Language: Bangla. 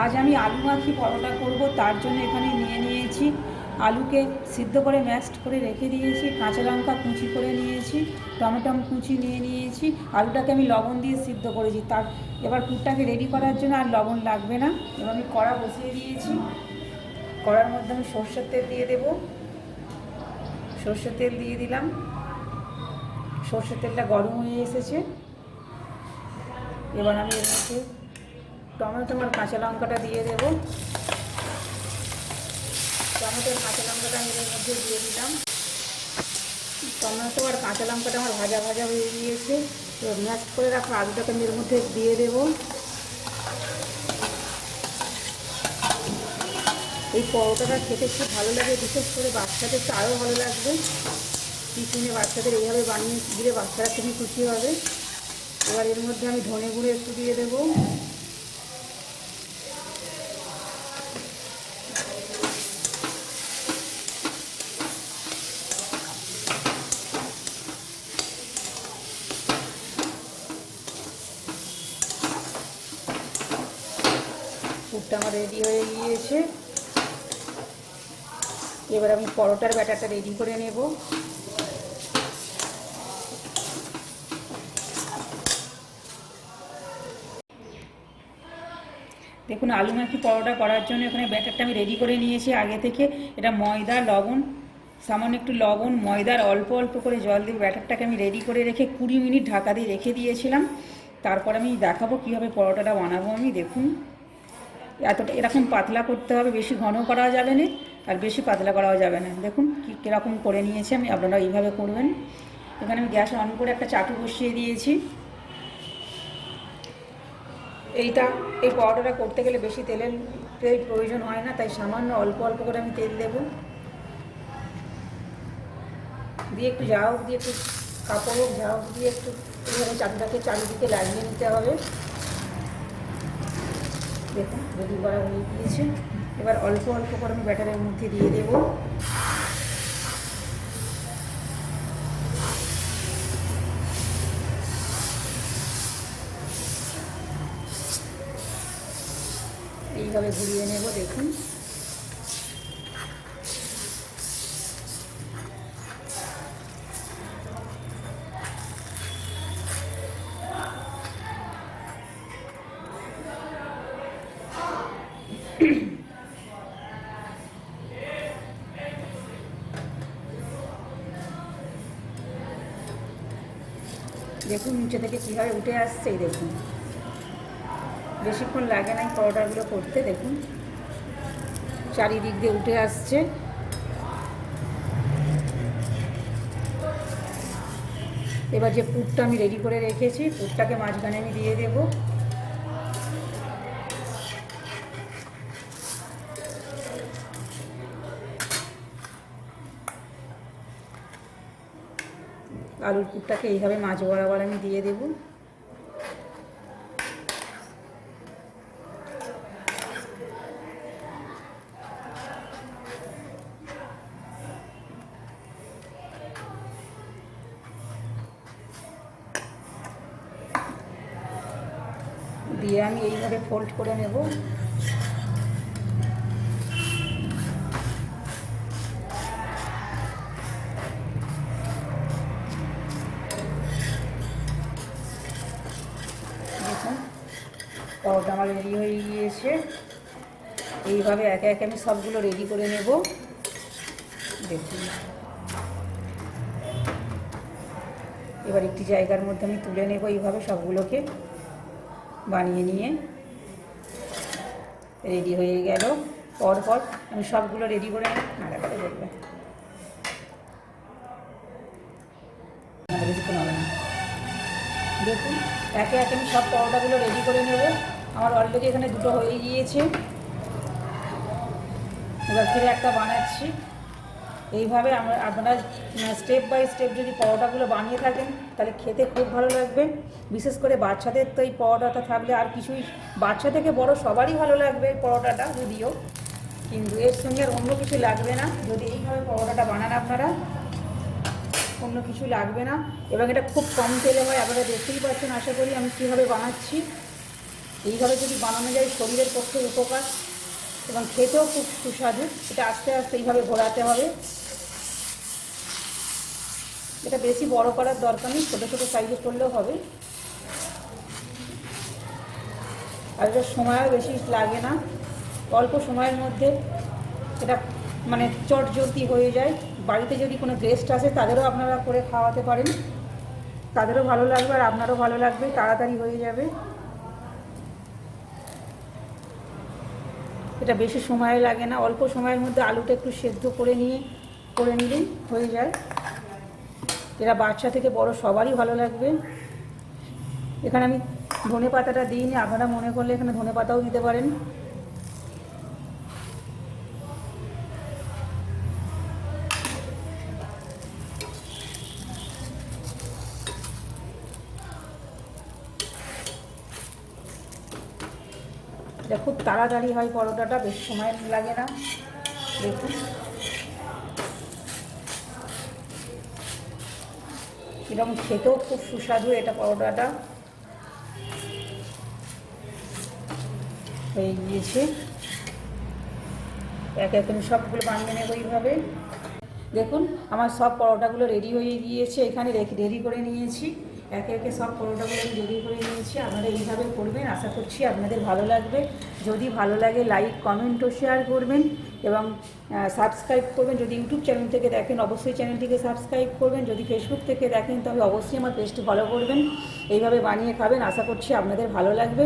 আজ আমি আলু মাখি পরোটা করব, তার জন্য এখানে নিয়ে নিয়েছি আলুকে সিদ্ধ করে ম্যাশড করে রেখে দিয়েছি, কাঁচা লঙ্কা কুচি করে নিয়েছি, টমেটো কুচি নিয়ে নিয়েছি, আলুটাকে আমি লবণ দিয়ে সিদ্ধ করেছি। এবার পুরটাকে রেডি করার জন্য আর লবণ লাগবে না। এবার আমি কড়া বসিয়ে দিয়েছি, কড়ার মধ্যে আমি সর্ষের তেল দিয়ে দেব। সর্ষের তেল দিয়ে দিলাম, সর্ষের তেলটা গরম হয়ে এসেছে। এবার আমি এর মধ্যে টমেটো আর কাঁচা লঙ্কাটা দিয়ে দেবো। টমেটোর কাঁচা লঙ্কাটা আমি এর মধ্যে দিয়ে দিলাম। টমেটো আর কাঁচা লঙ্কাটা আমার ভাজা ভাজা হয়ে গিয়েছে। এবার ম্যাশ করে রাখা আলুটাকে আমি এর মধ্যে দিয়ে দেবো। এই পরোটাটা খেতে খুব ভালো লাগে, বিশেষ করে বাচ্চাদের তো আরও ভালো লাগবে। টিফিনে বাচ্চাদের এইভাবে বানিয়ে দিলে বাচ্চারা খুবই খুশি হবে। এবার এর মধ্যে আমি ধনে গুঁড়ো একটু দিয়ে দেবো। পুরটা আমার রেডি হয়ে গিয়েছে। এবার আমি পরোটার ব্যাটারটা রেডি করে নেব। দেখুন, আলু মাখি পরোটা করার জন্য এখানে ব্যাটারটা আমি রেডি করে নিয়েছি আগে থেকে। এটা ময়দা, লবণ, সামান্য একটু লবণ, ময়দার অল্প অল্প করে জল দিয়ে ব্যাটারটাকে আমি রেডি করে রেখে 20 মিনিট ঢাকা দিয়ে রেখে দিয়েছিলাম। তারপর আমি দেখাবো কীভাবে পরোটাটা বানাবো আমি। দেখুন, এতটা এরকম পাতলা করতে হবে, বেশি ঘন করা যাবে না আর বেশি পাতলা করাও যাবে না। দেখুন কীরকম করে নিয়েছি আমি, আপনারা এইভাবে করবেন। এখানে আমি গ্যাস অন করে একটা চাটু বসিয়ে দিয়েছি। এই পরোটাটা করতে গেলে বেশি তেল প্রয়োজন হয় না, তাই সামান্য অল্প অল্প করে আমি তেল দেব। দিয়ে একটু জাউ দিয়ে একটু কাপড় হোক জাউ দিয়ে একটু এইভাবে চাটুটাকে চারিদিকে লাগিয়ে নিতে হবে। দেখুন রেডি করা হয়ে গিয়েছে। এবার অল্প অল্প করে আমি ব্যাটারের মধ্যে দিয়ে দেব। এইভাবে ঘুরিয়ে নেব। দেখুন দেখুন নিচে থেকে কীভাবে উঠে আসছে। দেখুন বেশিক্ষণ লাগে না পরোটাগুলো করতে। দেখুন চারিদিক দিয়ে উঠে আসছে। এবার যে পুরটা আমি রেডি করে রেখেছি, পুরটাকে মাঝখানে আমি দিয়ে দেব। আলুর পুরটাকে এইভাবে মাঝ বরাবর আমি দিয়ে দেব। দিয়ে আমি এইভাবে ফোল্ড করে নেব। দেখুন পরোটা আমার রেডি হয়ে গিয়েছে। এইভাবে একে একে আমি সবগুলো রেডি করে নেব। দেখুন এবার একটি জায়গার মধ্যে আমি তুলে নেব। এইভাবে সবগুলোকে বানিয়ে নিয়ে রেডি হয়ে গেল। পরপর আমি সবগুলো রেডি করে নাড়া করে বলবেন, বেশিক্ষণ হবে না। দেখুন একে একে আমি সব পরোটাগুলো রেডি করে নেব। আমার অলরেডি এখানে দুটো হয়ে গিয়েছে। এবার ফিরে একটা বানাচ্ছি। এইভাবে আপনারা স্টেপ বাই স্টেপ যদি পরোটাগুলো বানিয়ে থাকেন তাহলে খেতে খুব ভালো লাগবে। বিশেষ করে বাচ্চাদের তো এই পরোটাটা থাকলে আর কিছুই, বাচ্চা থেকে বড় সবারই ভালো লাগবে এই পরোটাটা, যদিও কিন্তু এর সঙ্গে আর অন্য কিছু লাগবে না। যদি এইভাবে পরোটাটা বানান আপনারা, অন্য কিছু লাগবে না। এবং এটা খুব কম তেলে হয়, আপনারা দেখতেই পাচ্ছেন আশা করি আমি কীভাবে বানাচ্ছি। এইভাবে যদি বানানো যায় শরীরের পক্ষে উপকার এবং খেতেও খুব সুস্বাদু। এটা আস্তে আস্তে এইভাবে ঘোরাতে হবে। এটা বেশি বড় করার দরকার নেই, ছোটো ছোটো সাইজে করলেও হবে। আর এটা সময়ও বেশি লাগে না, অল্প সময়ের মধ্যে এটা মানে চটজলদি হয়ে যায়। বাড়িতে যদি কোনো গেস্ট আসে তাদেরও আপনারা করে খাওয়াতে পারেন, তাদেরও ভালো লাগবে আর আপনারও ভালো লাগবে, তাড়াতাড়ি হয়ে যাবে। এটা বেশি সময় লাগে না, অল্প সময়ের মধ্যে আলুটা একটু সেদ্ধ করে নিলেই হয়ে যায়। এরা বাচ্চা থেকে বড় সবারই ভালো লাগবে। এখানে আমি ধনে পাতাটা দিইনি, আপনারা মনে করলে এখানে ধনে পাতাও দিতে পারেন। এটা খুব তাড়াতাড়ি হয় পরোটাটা, বেশি সময় লাগে না। দেখুন এরকম খেতেও খুব সুস্বাদু এটা পরোটাটা হয়ে গিয়েছে। একে একে আমি সবগুলো বানিয়ে নেব এইভাবে। দেখুন আমার সব পরোটাগুলো রেডি হয়ে গিয়েছে, এখানে রেডি করে নিয়েছি। একে একে সব পরোটাগুলো আমি রেডি করে নিয়েছি। আপনারা এইভাবে করবেন, আশা করছি আপনাদের ভালো লাগবে। যদি ভালো লাগে লাইক কমেন্ট ও শেয়ার করবেন এবং সাবস্ক্রাইব করবেন। যদি ইউটিউব চ্যানেল থেকে দেখেন অবশ্যই চ্যানেলটিকে সাবস্ক্রাইব করবেন, যদি ফেসবুক থেকে দেখেন তবে অবশ্যই আমার পেজটি ফলো করবেন। এইভাবে বানিয়ে খাবেন, আশা করছি আপনাদের ভালো লাগবে।